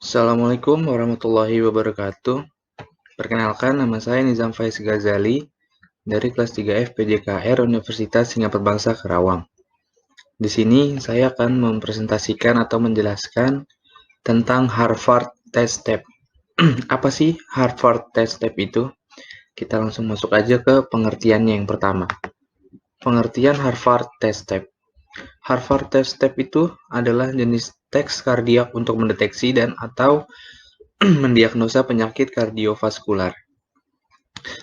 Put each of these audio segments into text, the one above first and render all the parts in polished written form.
Assalamualaikum warahmatullahi wabarakatuh. Perkenalkan, nama saya Nizam Faiz Ghazali dari kelas 3F PJKR Universitas Singapura Bangsa Karawang. Di sini saya akan mempresentasikan atau menjelaskan tentang Harvard Test Step. Apa sih Harvard Test Step itu? Kita langsung masuk aja ke pengertiannya yang pertama. Pengertian Harvard Test Step. Harvard Test Step itu adalah jenis tes kardiak untuk mendeteksi dan atau mendiagnosa penyakit kardiovaskular.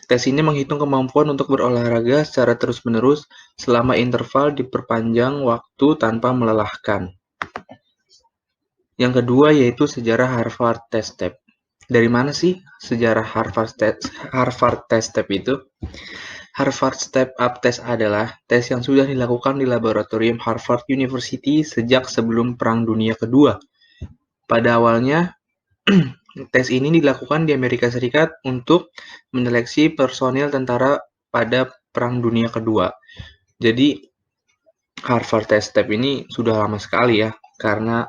Tes ini menghitung kemampuan untuk berolahraga secara terus-menerus selama interval diperpanjang waktu tanpa melelahkan. Yang kedua yaitu sejarah Harvard Test Step. Dari mana sih sejarah Harvard Test Step itu? Harvard Step Up Test adalah tes yang sudah dilakukan di laboratorium Harvard University sejak sebelum Perang Dunia Kedua. Pada awalnya, tes ini dilakukan di Amerika Serikat untuk menyeleksi personil tentara pada Perang Dunia Kedua. Jadi, Harvard Test Step ini sudah lama sekali ya, karena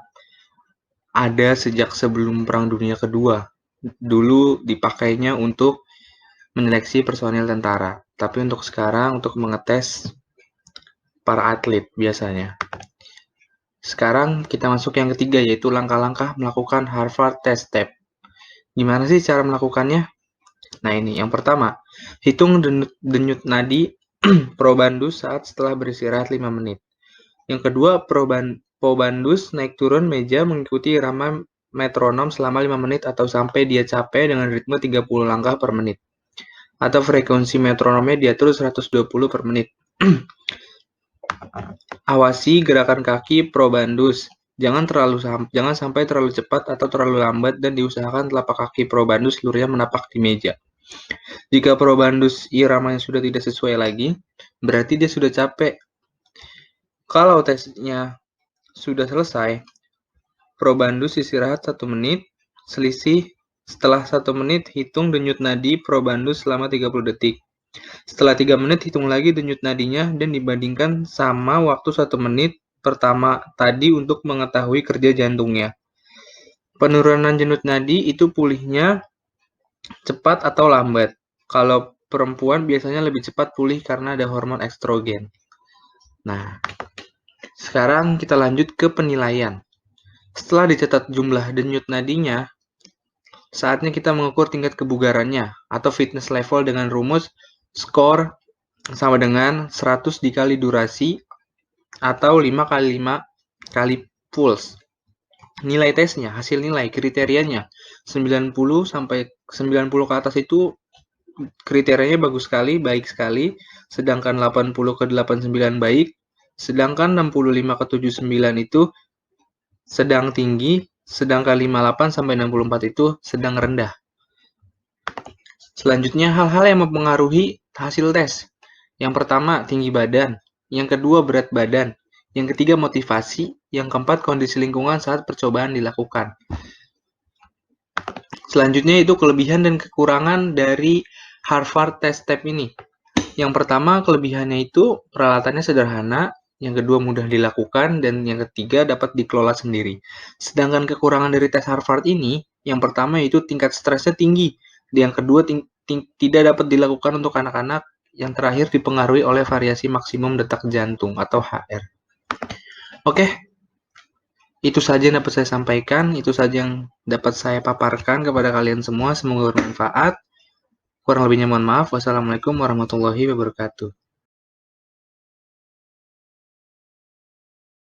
ada sejak sebelum Perang Dunia Kedua. Dulu dipakainya untuk menyeleksi personil tentara, tapi untuk sekarang untuk mengetes para atlet biasanya. Sekarang kita masuk yang ketiga, yaitu langkah-langkah melakukan Harvard Test Step. Gimana sih cara melakukannya? Nah ini, yang pertama, hitung denyut nadi probandus saat setelah beristirahat 5 menit. Yang kedua, probandus naik turun meja mengikuti irama metronom selama 5 menit atau sampai dia capek dengan ritme 30 langkah per menit. Atau frekuensi metronomnya diatur 120 per menit. Awasi gerakan kaki probandus. Jangan sampai terlalu cepat atau terlalu lambat dan diusahakan telapak kaki probandus seluruhnya menapak di meja. Jika probandus iramanya sudah tidak sesuai lagi, berarti dia sudah capek. Kalau tesnya sudah selesai, probandus istirahat 1 menit, setelah 1 menit hitung denyut nadi probandus selama 30 detik. Setelah 3 menit hitung lagi denyut nadinya dan dibandingkan sama waktu 1 menit pertama tadi untuk mengetahui kerja jantungnya. Penurunan denyut nadi itu pulihnya cepat atau lambat. Kalau perempuan biasanya lebih cepat pulih karena ada hormon estrogen. Nah, sekarang kita lanjut ke penilaian. Setelah dicatat jumlah denyut nadinya, saatnya kita mengukur tingkat kebugarannya atau fitness level dengan rumus skor sama dengan 100 dikali durasi atau 5 kali 5 kali pulse. Nilai tesnya, hasil nilai, kriterianya 90 sampai 90 ke atas itu kriterianya bagus sekali, baik sekali, sedangkan 80 ke 89 baik, sedangkan 65 ke 79 itu sedang tinggi, sedangkan 58 sampai 64 itu sedang rendah. Selanjutnya, hal-hal yang mempengaruhi hasil tes. Yang pertama, tinggi badan. Yang kedua, berat badan. Yang ketiga, motivasi. Yang keempat, kondisi lingkungan saat percobaan dilakukan. Selanjutnya itu kelebihan dan kekurangan dari Harvard Test Step ini. Yang pertama, kelebihannya itu peralatannya sederhana. Yang kedua, mudah dilakukan. Dan yang ketiga, dapat dikelola sendiri. Sedangkan kekurangan dari tes Harvard ini, yang pertama itu tingkat stresnya tinggi. Yang kedua, tidak dapat dilakukan untuk anak-anak. Yang terakhir, dipengaruhi oleh variasi maksimum detak jantung atau HR. Oke, itu saja yang dapat saya sampaikan. Itu saja yang dapat saya paparkan kepada kalian semua. Semoga bermanfaat. Kurang lebihnya mohon maaf. Wassalamualaikum warahmatullahi wabarakatuh.